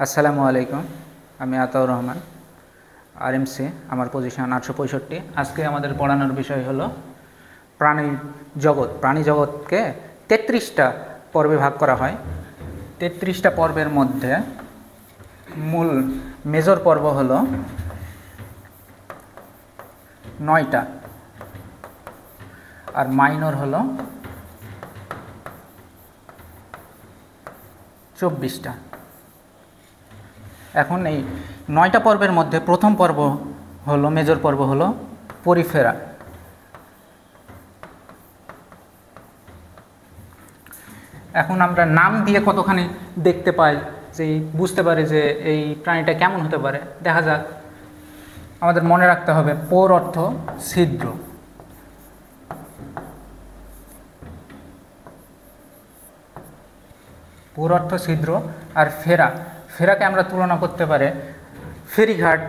আসসালামু আলাইকুম। আমি আতাউর রহমান, আরএমসি। আমার পজিশন 865। আজকে আমাদের পড়ানোর বিষয় হলো প্রাণী জগৎ। প্রাণী জগৎকে 33টা পর্বে ভাগ করা হয়। 33টা পর্বের মধ্যে মূল মেজর পর্ব হলো 9টা, আর মাইনর হলো 24টা। এখন এই 9টা পর্বের মধ্যে প্রথম পর্ব হলো, মেজর পর্ব হলো পরিফেরা। এখন আমরা নাম দিয়ে কতখানি দেখতে পাই, যে বুঝতে পারি যে এই প্রাণীটা কেমন হতে পারে। দেখা যাক, আমাদের মনে রাখতে হবে পোর অর্থ ছিদ্র। পোর অর্থ ছিদ্র। আর ফেরাকে আমরা তুলনা করতে পারি ফেরিঘাট।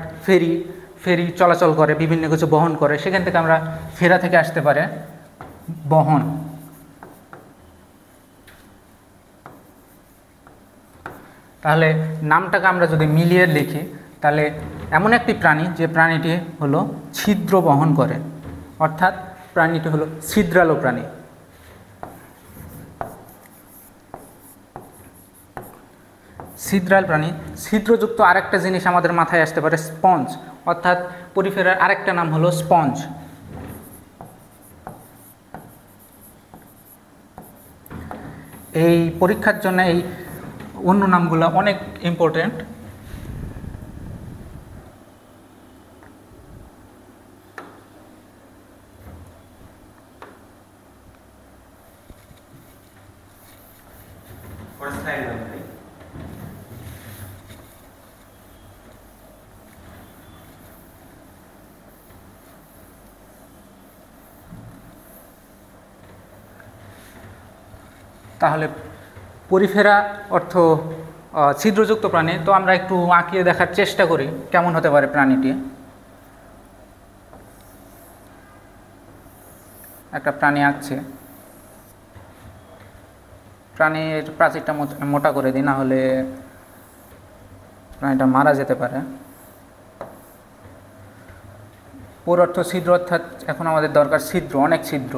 ফেরি চলাচল করে, বিভিন্ন কিছু বহন করে, সেখান থেকে আমরা ফেরা থেকে আসতে পারে বহন। তাহলে নামটাকে আমরা যদি মিলিয়ে লিখি, তাহলে এমন একটি প্রাণী যে প্রাণীটি হলো ছিদ্র বহন করে, অর্থাৎ প্রাণীটি হলো ছিদ্রালো প্রাণী। ছিদ্রাল প্রাণী। ছিদ্রযুক্ত আরেকটা জিনিস আমাদের মাথায় আসতে পারে স্পঞ্জ, অর্থাৎ পরিফেরার আরেকটা নাম হলো স্পঞ্জ। এই পরীক্ষার জন্য এই অন্য নামগুলো অনেক ইম্পর্টেন্ট। তাহলে পরিফেরা অর্থ ছিদ্রযুক্ত প্রাণী। তো আমরা একটু আঁকিয়ে দেখার চেষ্টা করি কেমন হতে পারে প্রাণীটি। একটা প্রাণী আঁকছে, প্রাণীর প্রাচীরটা মোটা করে দিই, না হলে প্রাণীটা মারা যেতে পারে। পোর অর্থ ছিদ্র, অর্থাৎ এখন আমাদের দরকার ছিদ্র, অনেক ছিদ্র।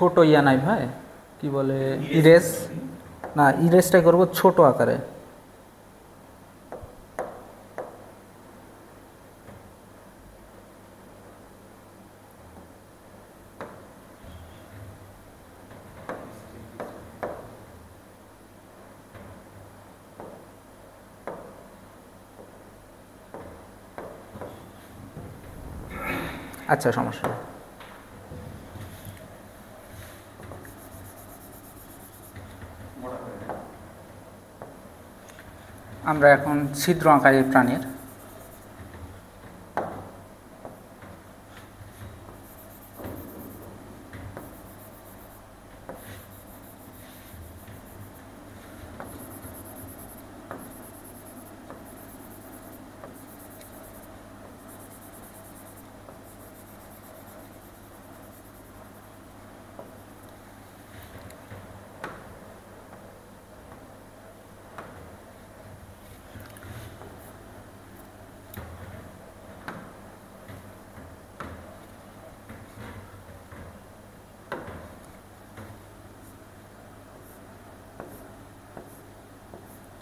ছোট ইয়া নাই ভাই, কি বলে, ইরেজ না, ইরেজটাই করবো ছোট আকারে। আচ্ছা, সমস্যা নেই। আমরা এখন ছিদ্র আঁকাই প্রাণীর।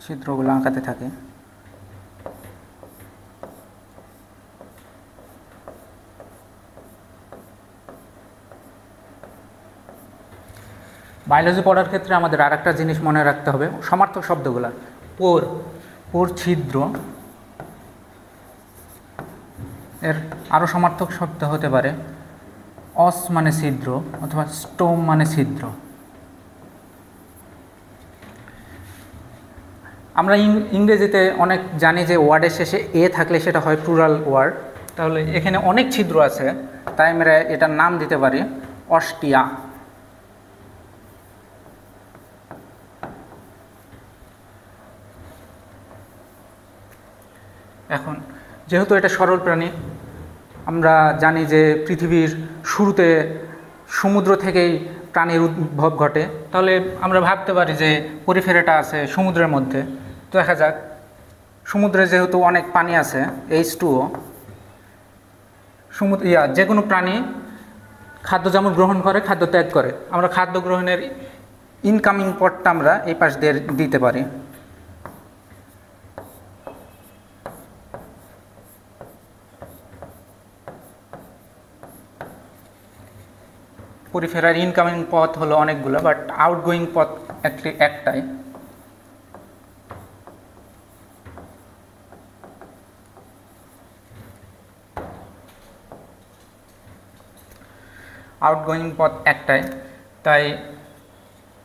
ছিদ্রগুলো আঁকাতে থাকে। বায়োলজি পড়ার ক্ষেত্রে আমাদের আর একটা জিনিস মনে রাখতে হবে, সমার্থক শব্দগুলো। পোর ছিদ্র, এর আরও সমার্থক শব্দ হতে পারে অস মানে ছিদ্র, অথবা স্টোম মানে ছিদ্র। আমরা ইংরেজিতে অনেক জানি যে ওয়ার্ডের শেষে এ থাকলে সেটা হয় প্লুরাল ওয়ার্ড। তাহলে এখানে অনেক ছিদ্র আছে, তাই আমরা এটার নাম দিতে পারি অস্টিয়া। এখন যেহেতু এটা সরল প্রাণী, আমরা জানি যে পৃথিবীর শুরুতে সমুদ্র থেকেই প্রাণীর উদ্ভব ঘটে, তাহলে আমরা ভাবতে পারি যে পরিফেরাটা আছে সমুদ্রের মধ্যে। তো দেখা যাক, সমুদ্রে যেহেতু অনেক পানি আছে H2O, সমুদ্র যে কোনো প্রাণী খাদ্য যেমন গ্রহণ করে খাদ্য ত্যাগ করে, আমরা খাদ্য গ্রহণের ইনকামিং পথটা আমরা এই পাশ দিয়ে দিতে পারি। পরিফেরার ইনকামিং পথ হলো অনেকগুলো, বাট আউটগোয়িং পথ একটাই। আউটগোয়িং পথ একটাই, তাই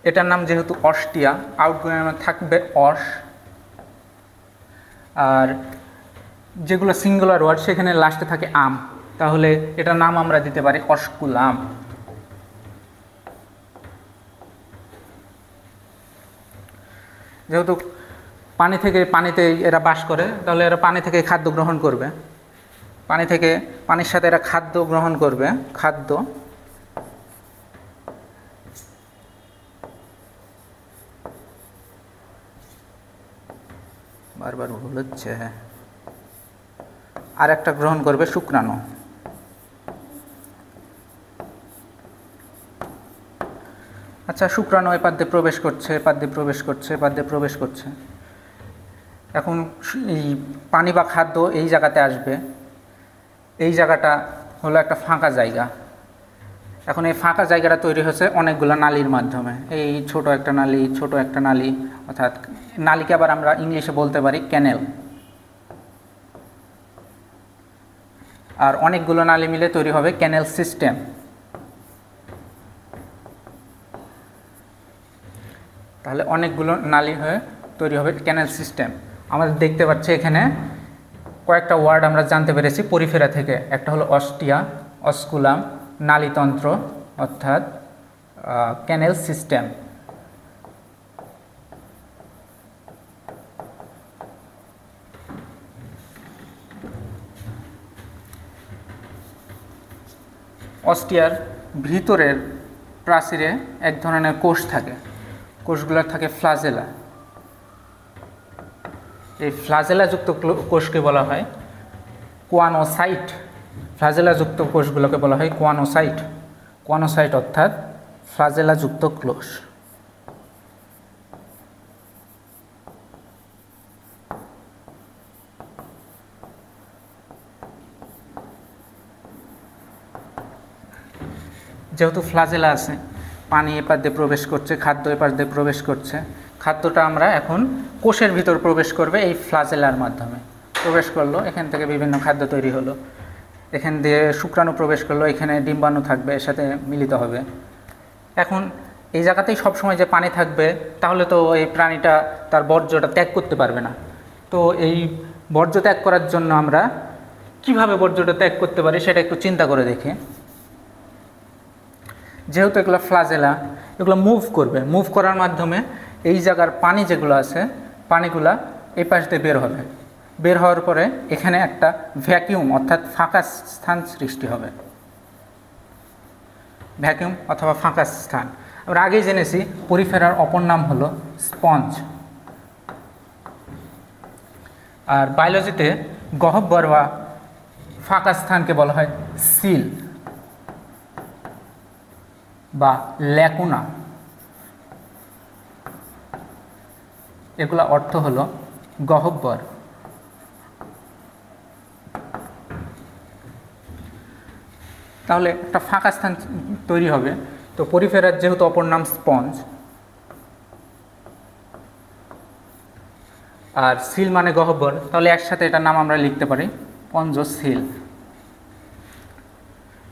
এটার নাম যেহেতু অস্টিয়া, আউটগোয়িং থাকবে অস। আর যেগুলো সিঙ্গুলার ওয়ার্ড সেখানে লাস্টে থাকে আম, তাহলে এটার নাম আমরা দিতে পারি অস্কুলাম। যেহেতু পানিতে এরা বাস করে, তাহলে এরা পানি থেকে খাদ্য গ্রহণ করবে, পানির সাথে এরা খাদ্য গ্রহণ করবে। খাদ্য বারবার ভুল হচ্ছে, আর একটা গ্রহণ করবে শুক্রাণু। আচ্ছা, শুক্রাণু এপার দিয়ে প্রবেশ করছে, এপার দিয়ে প্রবেশ করছে, এপার দিয়ে প্রবেশ করছে। এখন এই পানি বা খাদ্য এই জায়গাতে আসবে, এই জায়গাটা হলো একটা ফাঁকা জায়গা। এখন এই ফাঁকা জায়গাটা তৈরি হচ্ছে অনেকগুলো নালীর মাধ্যমে, এই ছোট একটা নালী, ছোট একটা নালী, অর্থাৎ নালীকে আবার আমরা ইংলিশে বলতে পারি ক্যানেল। আর অনেকগুলো নালী মিলে তৈরি হবে ক্যানেল সিস্টেম। তাহলে অনেকগুলো নালী হয়ে তৈরি হবে ক্যানেল সিস্টেম। আমাদের দেখতে পাচ্ছি এখানে কয়েকটা ওয়ার্ড আমরা জানতে পেরেছি পরিফেরা থেকে। একটা হলো অস্টিয়া, অস্কুলাম, নালীতন্ত্র অর্থাৎ ক্যানেল সিস্টেম। অস্টিয়ার ভিতরের প্রাচীরে এক ধরনের কোষ থাকে, কোষগুলোর থাকে ফ্লাজেলা। এই ফ্লাজেলাযুক্ত কোষকে বলা হয় কোয়ানোসাইট। ফ্লাজেলাযুক্ত কোষগুলোকে বলা হয় কোয়ানোসাইট। কোয়ানোসাইট অর্থাৎ ফ্লাজেলাযুক্ত কোষ। যেহেতু ফ্লাজেলা আছে, পানি এপার দিয়ে প্রবেশ করছে, খাদ্য এপার দিয়ে প্রবেশ করছে, খাদ্যটা আমরা এখন কোষের ভিতর প্রবেশ করবে এই ফ্লাজেলার মাধ্যমে। প্রবেশ করলো, এখান থেকে বিভিন্ন খাদ্য তৈরি হলো, এখান দিয়ে শুক্রাণু প্রবেশ করলো, এখানে ডিম্বাণু থাকবে, এর সাথে মিলিত হবে। এখন এই জায়গাতেই সবসময় যে পানি থাকবে, তাহলে তো এই প্রাণীটা তার বর্জ্যটা ত্যাগ করতে পারবে না। তো এই বর্জ্য ত্যাগ করার জন্য আমরা কিভাবে বর্জ্যটা ত্যাগ করতে পারি সেটা একটু চিন্তা করে দেখি। যেহেতু এগুলো ফ্লাজেলা, এগুলো মুভ করবে, মুভ করার মাধ্যমে এই জায়গার পানি যেগুলো আছে, পানিগুলা এই পাশ দিয়ে বের হবে। বের হওয়ার পরে এখানে একটা ভ্যাকিউম অর্থাৎ ফাঁকা স্থান সৃষ্টি হবে। ভ্যাকিউম অথবা ফাঁকা স্থান। আমরা আগেই জেনেছি পরিফেরার অপর নাম হলো স্পঞ্জ। আর বায়োলজিতে গহ্বর বা ফাঁকা স্থানকে বলা হয় সিল বা ল্যাকুনা। এগুলা অর্থ হলো গহ্বর। তাহলে একটা ফাঁকা স্থান তৈরি হবে। তো পরিফেরার যেহেতু অপর নাম স্পঞ্জ, আর সিল মানে গহ্বর, তাহলে একসাথে এটার নাম আমরা লিখতে পারি পঞ্জসিল।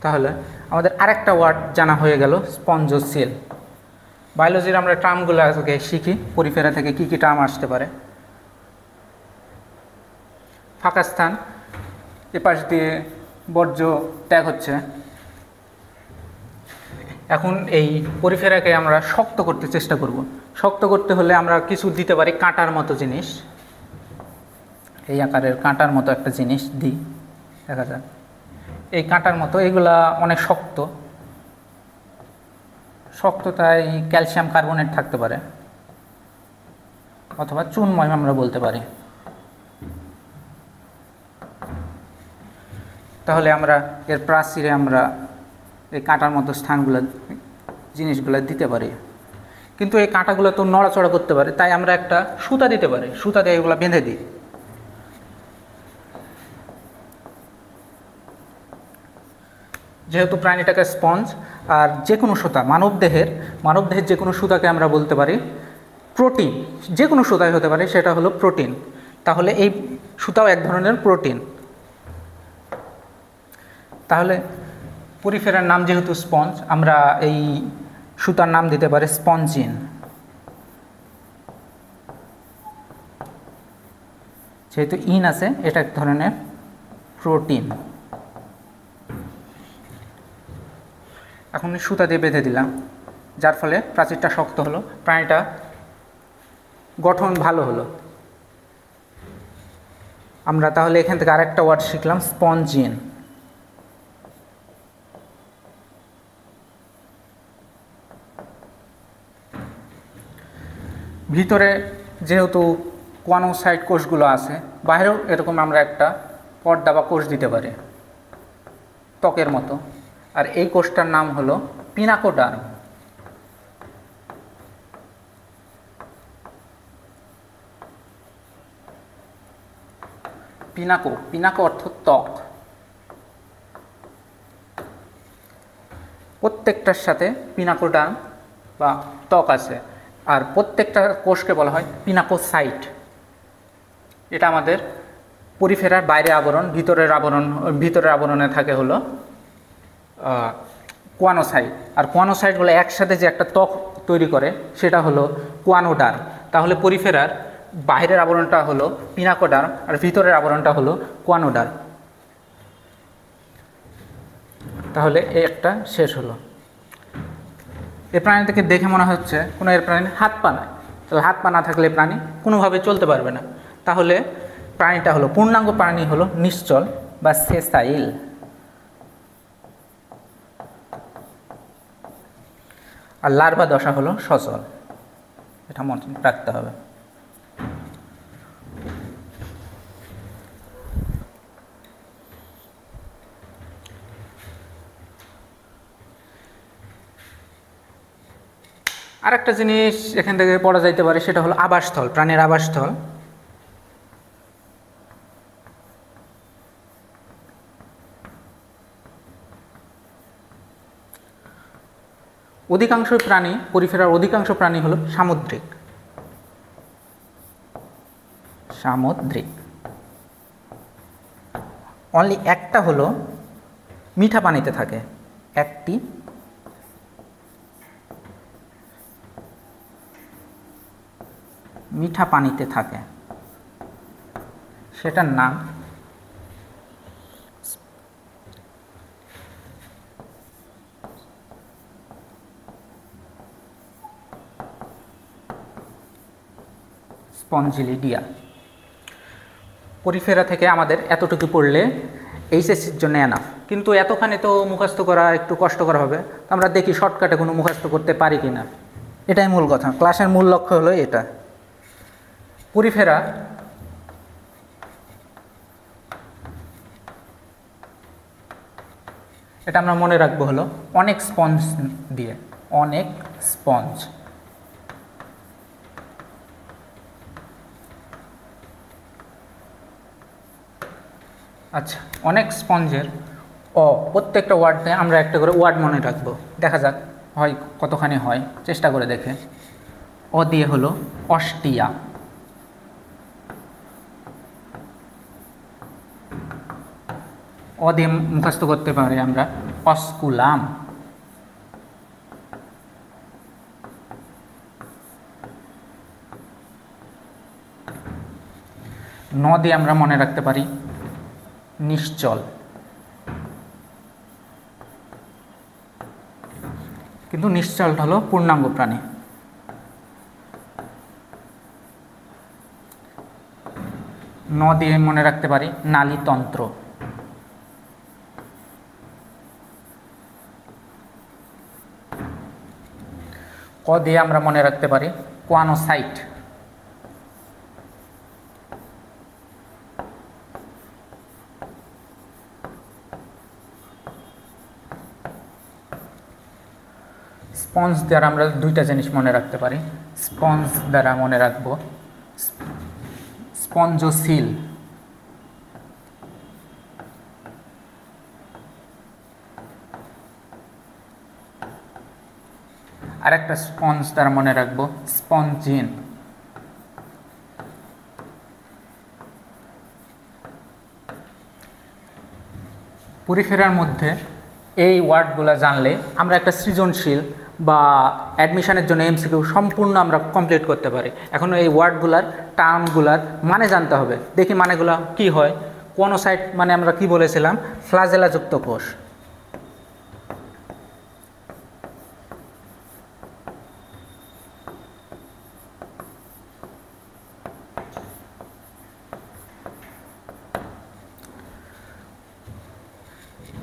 তাহলে আমাদের আরেকটা ওয়ার্ড জানা হয়ে গেল স্পঞ্জসিল। বায়োলজির আমরা টার্মগুলো আজকে শিখি, পরিফেরা থেকে কী কী টার্ম আসতে পারে। ফাঁকা স্থান, এপাশ দিয়ে বর্জ্য ত্যাগ হচ্ছে। এখন এই পরিফেরাকে আমরা শক্ত করতে চেষ্টা করব। শক্ত করতে হলে আমরা কিছু দিতে পারি কাঁটার মতো জিনিস। এই আকারের কাঁটার মতো একটা জিনিস দিই, দেখা যাক এই কাঁটার মতো। এগুলা অনেক শক্ত, শক্ততায় ক্যালসিয়াম কার্বনেট থাকতে পারে অথবা চুনময় আমরা বলতে পারি। তাহলে আমরা এর প্রাচীরে আমরা এই কাঁটার মতো স্থানগুলো জিনিসগুলো দিতে পারি। কিন্তু এই কাঁটাগুলো তো নড়াচড়া করতে পারে, তাই আমরা একটা সুতা দিতে পারি, সুতা দিয়ে এগুলো বেঁধে দিই। যেহেতু প্রাণীটাকে স্পঞ্জ, আর যে কোনো সুতা মানবদেহের যে কোনো সুতাকে আমরা বলতে পারি প্রোটিন, যে কোনো সুতাই হতে পারে, সেটা হলো প্রোটিন। তাহলে এই সুতাও এক ধরনের প্রোটিন। তাহলে পরিফেরার নাম যেহেতু স্পঞ্জ, আমরা এই সুতার নাম দিতে পারি স্পঞ্জিন। যেহেতু ইন আছে, এটা এক ধরনের প্রোটিন। এখন সুতা দিয়ে বেঁধে দিলাম, যার ফলে প্রাচীরটা শক্ত হলো, প্রাণীটা গঠন ভালো হলো। আমরা তাহলে এখান থেকে আরেকটা ওয়ার্ড শিখলাম, স্পঞ্জিন। ভিতরে যেহেতু কোয়ানোসাইট কোষগুলো আছে, বাইরেও এরকম আমরা একটা পর্দা বা কোষ দিতে পারি ত্বকের মতো, আর এই কোষটার নাম হলো পিনাকোডার্ম। পিনাকো অর্থ ত্বক। প্রত্যেকটার সাথে পিনাকোডার্ম বা ত্বক আছে, আর প্রত্যেকটা কোষকে বলা হয় পিনাকোসাইট। এটা আমাদের পরিফেরার বাইরে আবরণ, ভিতরের আবরণে থাকে হলো কোয়ানোসাইট। আর কোয়ানোসাইটগুলো একসাথে যে একটা ত্বক তৈরি করে সেটা হলো কোয়ানোডার্ম। তাহলে পরিফেরার বাইরের আবরণটা হলো পিনাকোডার্ম আর ভিতরের আবরণটা হলো কোয়ানোডার্ম। তাহলে এই একটা শেষ হলো। এই প্রাণীটাকে দেখে মনে হচ্ছে কোনো এর প্রাণীর হাত পা নাই, তবে হাত পা না থাকলে প্রাণী কোনোভাবে চলতে পারবে না। তাহলে প্রাণীটা হলো পূর্ণাঙ্গ প্রাণী হলো নিশ্চল বা সেসাইল। আর লার্ভা দশা হলো সচল। এটা মনে রাখতে হবে। আর একটা জিনিস এখান থেকে পড়া যাইতে পারে, সেটা হলো আবাসস্থল, প্রাণীর আবাসস্থল। অধিকাংশ প্রাণী, পরিফেরার অধিকাংশ প্রাণী হলো সামুদ্রিক। অনলি একটা হলো মিঠা পানিতে থাকে, একটি মিঠা পানিতে থাকে, সেটার নাম স্পঞ্জিলিডিয়া। পরিফেরা থেকে আমাদের এতটুকু পড়লে এইচএসসির জন্য এনাফ, কিন্তু এতখানি তো মুখস্থ করা একটু কষ্টকর হবে। আমরা দেখি শর্টকাটে কোনো মুখস্থ করতে পারি কি না, এটাই মূল কথা। ক্লাসের মূল লক্ষ্য হলো এটা। পরিফেরা এটা আমরা মনে রাখবো হলো অনেক স্পঞ্জ দিয়ে, অনেক স্পঞ্জ। আচ্ছা, অনেক স্পঞ্জের প্রত্যেকটা ওয়ার্ডে আমরা একটা করে ওয়ার্ড মনে রাখবো। দেখা যাক হয় কতখানি হয়, চেষ্টা করে দেখে। দিয়ে হলো অস্টিয়া, দিয়ে মুখস্থ করতে পারি আমরা অস্কুলাম। দিয়ে আমরা মনে রাখতে পারি নিশ্চল। কিন্তু নিশ্চল হলো পূর্ণাঙ্গ প্রাণী। ন দিয়ে মনে রাখতে পারি নালীতন্ত্র। ক দিয়ে আমরা মনে রাখতে পারি কোয়ানোসাইট। স্পঞ্জ দ্বারা আমরা দুইটা জিনিস মনে রাখতে পারি। স্পঞ্জ দ্বারা মনে রাখব স্পঞ্জোসিল, আর একটা স্পঞ্জ দ্বারা মনে রাখব স্পঞ্জিন। পরিফেরার মধ্যে এই ওয়ার্ডগুলো জানলে আমরা একটা সৃজনশীল বা অ্যাডমিশনের জন্য এমসিকিউ সম্পূর্ণ আমরা কমপ্লিট করতে পারি। এখন এই ওয়ার্ডগুলার টার্মগুলার মানে জানতে হবে। দেখি মানেগুলো কি হয়। কোনোসাইট মানে আমরা কি বলেছিলাম, ফ্লাজেলাযুক্ত কোষ।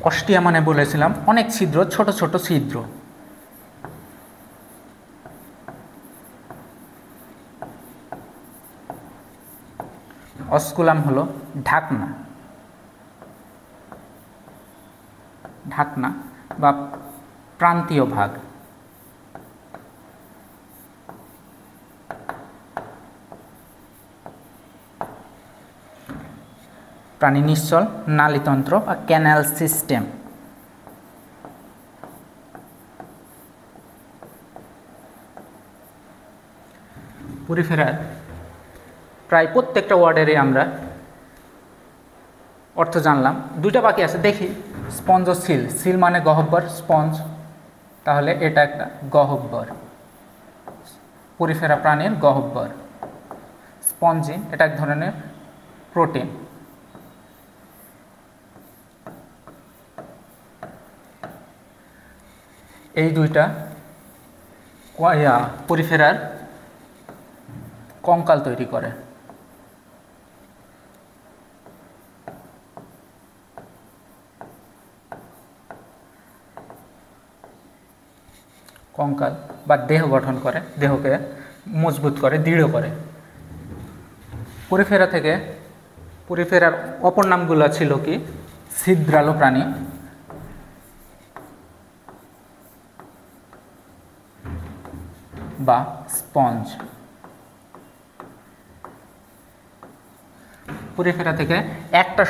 অস্টিয়া মানে বলেছিলাম অনেক ছিদ্র, ছোট ছোট ছিদ্র। অস্কুলাম হলো ঢাকনা, ঢাকনা বা প্রান্তীয় ভাগ। প্রাণী নিশ্চল নালীতন্ত্র বা ক্যানাল সিস্টেম। পরিফেরার প্রায় প্রত্যেকটা ওয়ার্ডেরই আমরা অর্থ জানলাম। দুইটা বাকি আছে, দেখি। স্পঞ্জোসিল, সিল মানে গহ্বর, স্পঞ্জ তাহলে এটা একটা গহ্বর, পরিফেরা প্রাণীর গহ্বর। স্পঞ্জিন এটা এক ধরনের প্রোটিন। এই দুইটা পরিফেরার কঙ্কাল তৈরি করে। কঙ্কাল বা দেহ গঠন করে, দেহকে মজবুত করে, দৃঢ় করে। পরিফেরা থেকে, পরিফেরার অপর নামগুলো ছিল কি, ছিদ্রালু প্রাণী, বা স্পঞ্জ। পরিফেরা থেকে একটা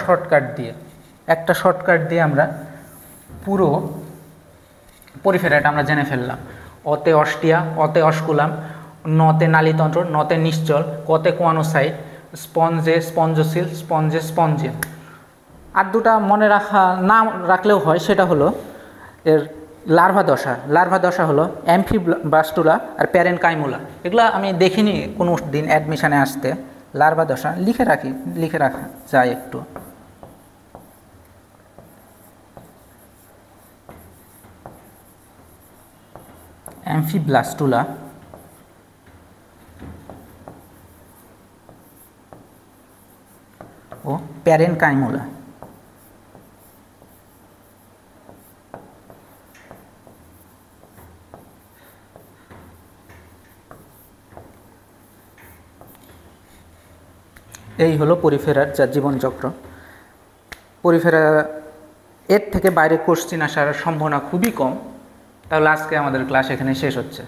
শর্টকাট দিয়ে আমরা পুরো পরিফেরাটা আমরা জেনে ফেললাম। অতে অস্টিয়া, অতে অস্কুলাম, নতে নালীতন্ত্র, নতে নিশ্চল, কতে কোয়ানোসাইট, স্পঞ্জে স্পঞ্জোসিল, স্পঞ্জে স্পঞ্জিন। আর দুটা মনে না রাখলেও হয়, সেটা হলো এর লার্ভা দশা হলো অ্যাম্ফিব্লাস্টুলা আর প্যারেনকাইমুলা। এগুলো আমি দেখিনি কোনো দিন অ্যাডমিশানে আসতে। লার্ভা দশা লিখে রাখা যায় একটু। অ্যাম্ফিব্লাস্টুলা ও প্যারেনকাইমুলা। এই হলো পরিফেরার যা জীবনচক্র। পরিফেরা এর থেকে বাইরে কোশ্চেন আসার সম্ভাবনা খুবই কম। তাহলে আজকে আমাদের ক্লাস এখানে শেষ হচ্ছে।